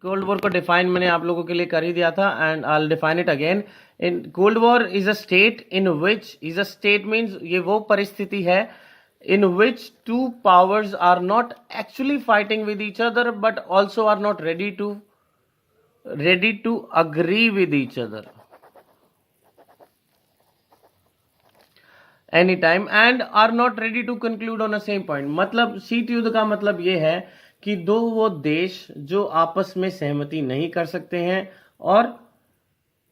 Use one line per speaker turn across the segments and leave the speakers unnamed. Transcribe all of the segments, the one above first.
Cold war को define मैंने आप लोगों के लिए कर ही दिया था and I will define it again. In cold war is a state in which is a state means ये वो परिस्थिति है in which two powers are not actually fighting with each other but also are not ready to agree with each other anytime and are not ready to conclude on a same point. मतलब शीत युद्ध का मतलब ये है कि दो वो देश जो आपस में सहमति नहीं कर सकते हैं और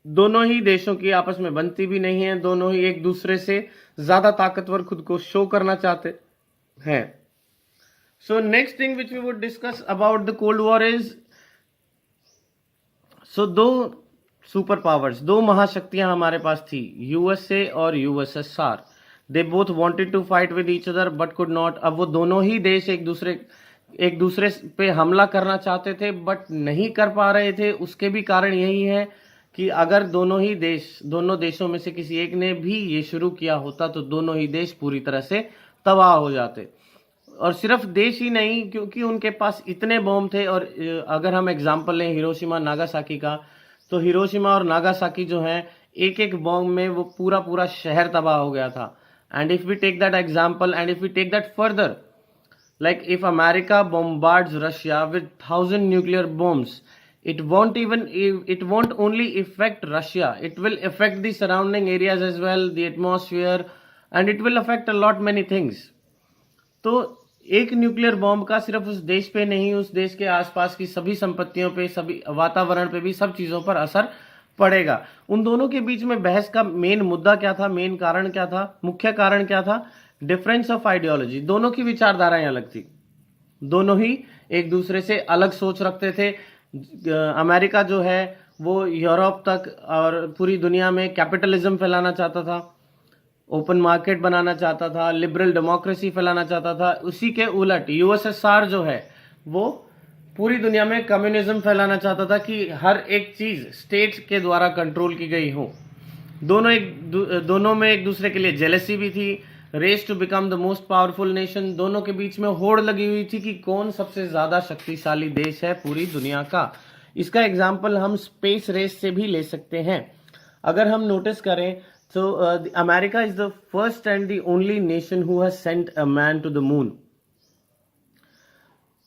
दोनों ही देशों की आपस में बनती भी नहीं है, दोनों ही एक दूसरे से ज्यादा ताकतवर खुद को शो करना चाहते हैं. So next thing which we would discuss about the cold war is, so two super powers, दो महाशक्तियां हमारे पास थी, यूएसए और USSR. They both wanted to fight with each other but could not. अब वो दोनों ही देश एक दूसरे पे हमला करना चाहते थे बट नहीं कर पा रहे थे. उसके भी कारण यही है कि अगर दोनों देशों में से किसी एक ने भी ये शुरू किया होता तो दोनों ही देश पूरी तरह से तबाह हो जाते. और सिर्फ देश ही नहीं, क्योंकि उनके पास इतने बॉम्ब थे. और अगर हम एग्जांपल लें हिरोशिमा नागासाकी का, तो हिरोशिमा और नागासाकी जो हैं, एक एक बॉम्ब में वो पूरा शहर तबाह हो गया था. And if we take that example and if we take that further, like if America bombards Russia with 1,000 nuclear bombs, it won't only affect Russia, it will affect the surrounding areas as well, the atmosphere, and it will affect a lot many things. तो एक nuclear bomb का सिर्फ उस देश पे नहीं, उस देश के आसपास की सभी संपत्तियों पे, सभी वातावरण पे भी, सब चीजों पर असर पड़ेगा. उन दोनों के बीच में बहस का मेन मुद्दा क्या था, मेन कारण क्या था, मुख्य कारण क्या था? Difference of ideology. दोनों की विचारधाराएं अलग थी, दोनों ही एक दूसरे से अलग सोच रखते थे. अमेरिका जो है वो यूरोप तक और पूरी दुनिया में कैपिटलिज्म फैलाना चाहता था, ओपन मार्केट बनाना चाहता था, लिबरल डेमोक्रेसी फैलाना चाहता था. उसी के उलट यूएसएसआर जो है वो पूरी दुनिया में कम्युनिज्म फैलाना चाहता था कि हर एक चीज स्टेट के द्वारा कंट्रोल की गई हो. दोनों में एक दूसरे के लिए जेलसी भी थी. Race to become the most powerful nation, दोनों के बीच में होड़ लगी हुई थी कि कौन सबसे ज्यादा शक्तिशाली देश है पूरी दुनिया का. इसका एग्जाम्पल हम स्पेस रेस से भी ले सकते हैं. अगर हम नोटिस करें तो America is the first and the only nation who has sent a man to the moon.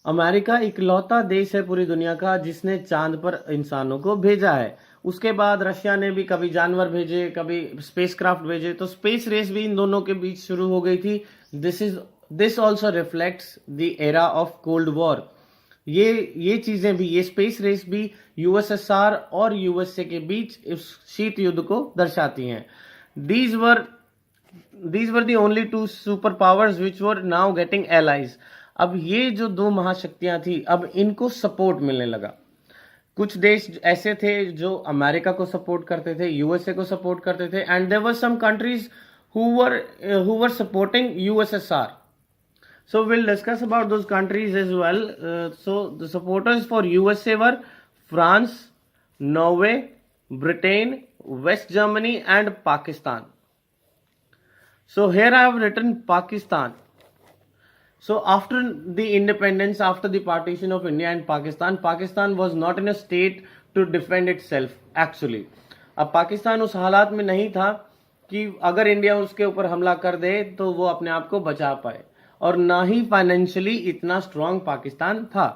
America इकलौता देश है पूरी दुनिया का जिसने चांद पर इंसानों को भेजा है. उसके बाद रशिया ने भी कभी जानवर भेजे, कभी स्पेसक्राफ्ट भेजे. तो स्पेस रेस भी इन दोनों के बीच शुरू हो गई थी. This also reflects the era of cold war. ये चीजें भी, ये स्पेस रेस भी यूएसएसआर और यूएसए के बीच इस शीत युद्ध को दर्शाती हैं. These were the only two super powers which were now getting allies. अब ये जो दो महाशक्तियां थी, अब इनको सपोर्ट मिलने लगा. कुछ देश ऐसे थे जो अमेरिका को सपोर्ट करते थे, यूएसए को सपोर्ट करते थे, and there were some countries who were supporting USSR. So we'll discuss about those countries as well. So the supporters for USA were France, Norway, Britain, West Germany and Pakistan. So here I have written Pakistan. So after the independence, after the partition of India and Pakistan, Pakistan was not in a state to defend itself actually. अब पाकिस्तान उस हालात में नहीं था कि अगर India उसके ऊपर हमला कर दे तो वो अपने आप को बचा पाए, और ना ही फाइनेंशियली इतना स्ट्रांग पाकिस्तान था.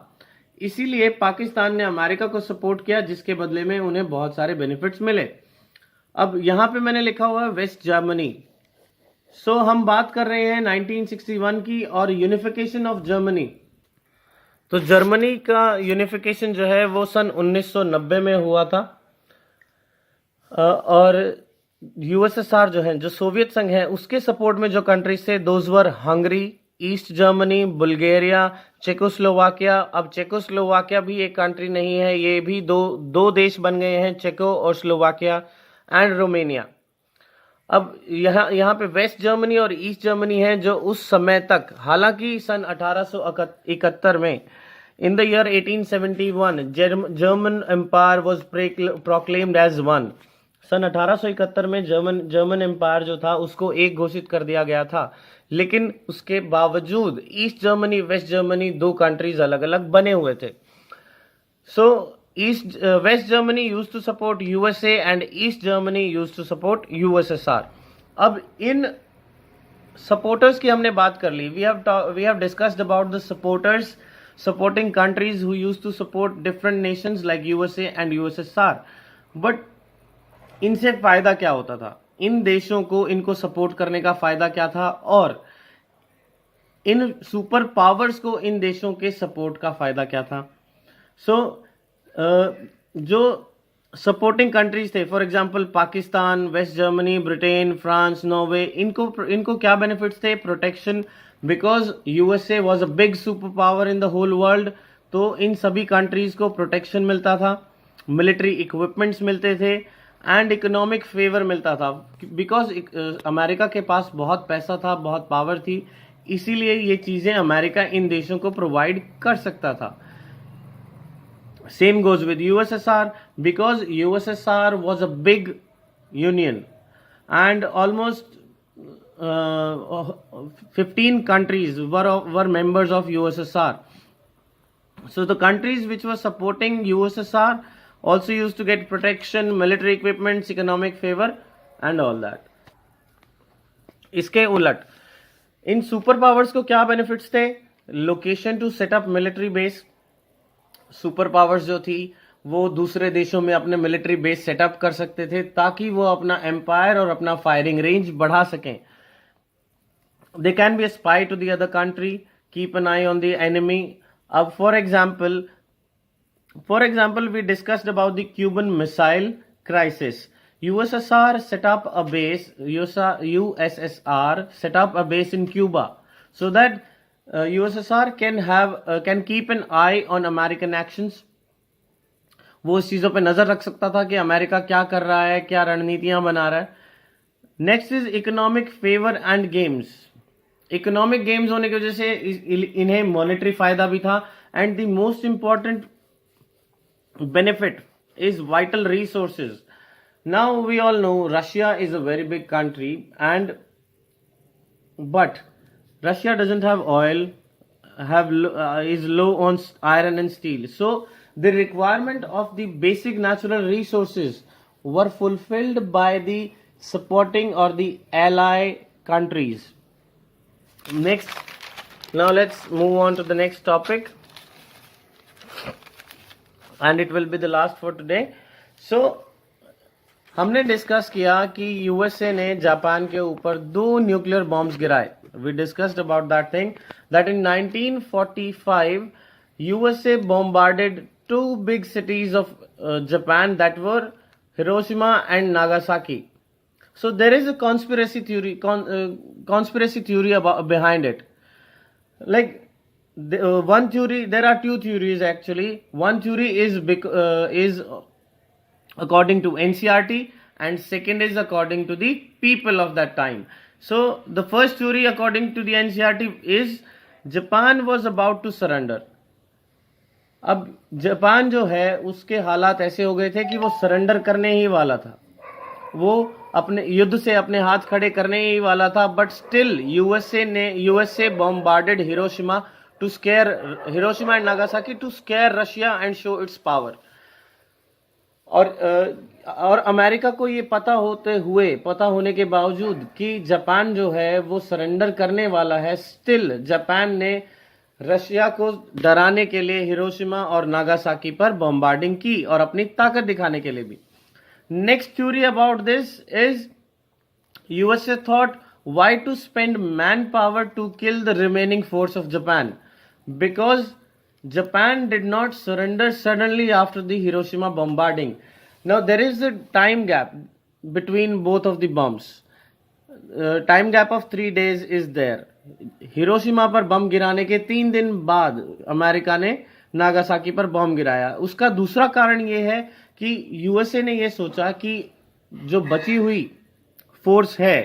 इसीलिए पाकिस्तान ने अमेरिका को सपोर्ट किया, जिसके बदले में उन्हें बहुत सारे बेनिफिट्स मिले. अब यहां पे मैंने लिखा हुआ है वेस्ट जर्मनी. सो हम बात कर रहे हैं 1961 की और यूनिफिकेशन ऑफ जर्मनी. तो जर्मनी का यूनिफिकेशन जो है वो सन 1990 में हुआ था. और यूएसएसआर जो है, जो सोवियत संघ है, उसके सपोर्ट में जो कंट्रीज थे, those were Hungary, east Germany, Bulgaria, Czechoslovakia. अब चेकोस्लोवाकिया भी एक कंट्री नहीं है, ये भी दो देश बन गए हैं, चेको और स्लोवाकिया एंड रोमेनिया. अब यहाँ पे वेस्ट जर्मनी और ईस्ट जर्मनी है, जो उस समय तक, हालांकि सन 1871 में, in the year 1871, German empire was proclaimed as one. सन 1871 में जर्मन एम्पायर जो था उसको एक घोषित कर दिया गया था. लेकिन उसके बावजूद ईस्ट जर्मनी, वेस्ट जर्मनी, दो कंट्रीज अलग अलग बने हुए थे. सो West Germany used to support USA and East Germany used to support USSR. अब इन सपोर्टर्स की हमने बात कर ली. We have discussed about the supporters supporting countries who used to support different nations like USA and USSR. But इनसे फायदा क्या होता था? इन देशों को इनको सपोर्ट करने का फायदा क्या था, और इन सुपर पावर्स को इन देशों के सपोर्ट का फायदा क्या था? जो सपोर्टिंग कंट्रीज थे, for example Pakistan, West Germany, Britain, France, Norway, इनको क्या बेनिफिट्स थे? Protection, because USA was a big super power in the whole world. तो इन सभी कंट्रीज को प्रोटेक्शन मिलता था, मिलिट्री इक्विपमेंट्स मिलते थे एंड इकोनॉमिक फेवर मिलता था, बिकॉज अमेरिका के पास बहुत पैसा था, बहुत पावर थी, इसीलिए ये चीजें अमेरिका इन देशों को प्रोवाइड कर सकता था. Same goes with USSR, because USSR was a big union and almost 15 countries were members of USSR. So the countries which were supporting USSR also used to get protection, military equipments, economic favor and all that. इसके उलट इन super powers को क्या benefits थे? Location to set up military base. Super powers जो थी वो दूसरे देशों में अपने मिलिट्री बेस सेटअप कर सकते थे ताकि वो अपना एम्पायर और अपना फायरिंग रेंज बढ़ा सकें. They can be a spy to the other country, keep an eye on the enemy. अब for example we discussed about the Cuban missile crisis. USSR set up a base, USSR set up a base in Cuba so that USSR can keep an eye on American actions. वो इस चीजों पे नजर रख सकता था कि America क्या कर रहा है, क्या रणनीतियां बना रहा है. Next is economic favour and games. Economic games होने की वजह से इन्हें मॉनेटरी फायदा भी था. And the most important benefit is vital resources. Now we all know Russia is a very big country, but Russia doesn't have oil, is low on iron and steel. So the requirement of the basic natural resources were fulfilled by the supporting or the ally countries. Next, now let's move on to the next topic, and it will be the last for today. So हमने discuss किया कि USA ने Japan के ऊपर 2 nuclear bombs गिराए. We discussed about that thing that in 1945 USA bombarded 2 big cities of Japan that were Hiroshima and Nagasaki. So there is a conspiracy theory behind it. Like one theory, there are 2 theories actually. One theory is according to NCERT and second is according to the people of that time. So the first theory according to the NCERT is Japan was about to surrender. अब Japan जो है उसके हालात ऐसे हो गए थे कि वो सरेंडर करने ही वाला था, वो अपने युद्ध से अपने हाथ खड़े करने ही वाला था. But still USA bombarded Hiroshima and Nagasaki to scare Russia and show its power. और अमेरिका को ये पता होने के बावजूद कि जापान जो है वो सरेंडर करने वाला है, स्टिल जापान ने रशिया को डराने के लिए हिरोशिमा और नागासाकी पर बॉम्बार्डिंग की और अपनी ताकत दिखाने के लिए भी. Next theory about this is USA thought why to spend man power to kill the remaining force of Japan, because Japan did not surrender suddenly after the Hiroshima bombarding. Now there is a time gap between both of the bombs. Time gap of 3 days is there. Hiroshima पर बम गिराने के 3 दिन बाद America ने Nagasaki पर बम गिराया. उसका दूसरा कारण यह है कि यूएसए ने यह सोचा कि जो बची हुई फोर्स है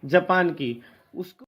जापान की उसको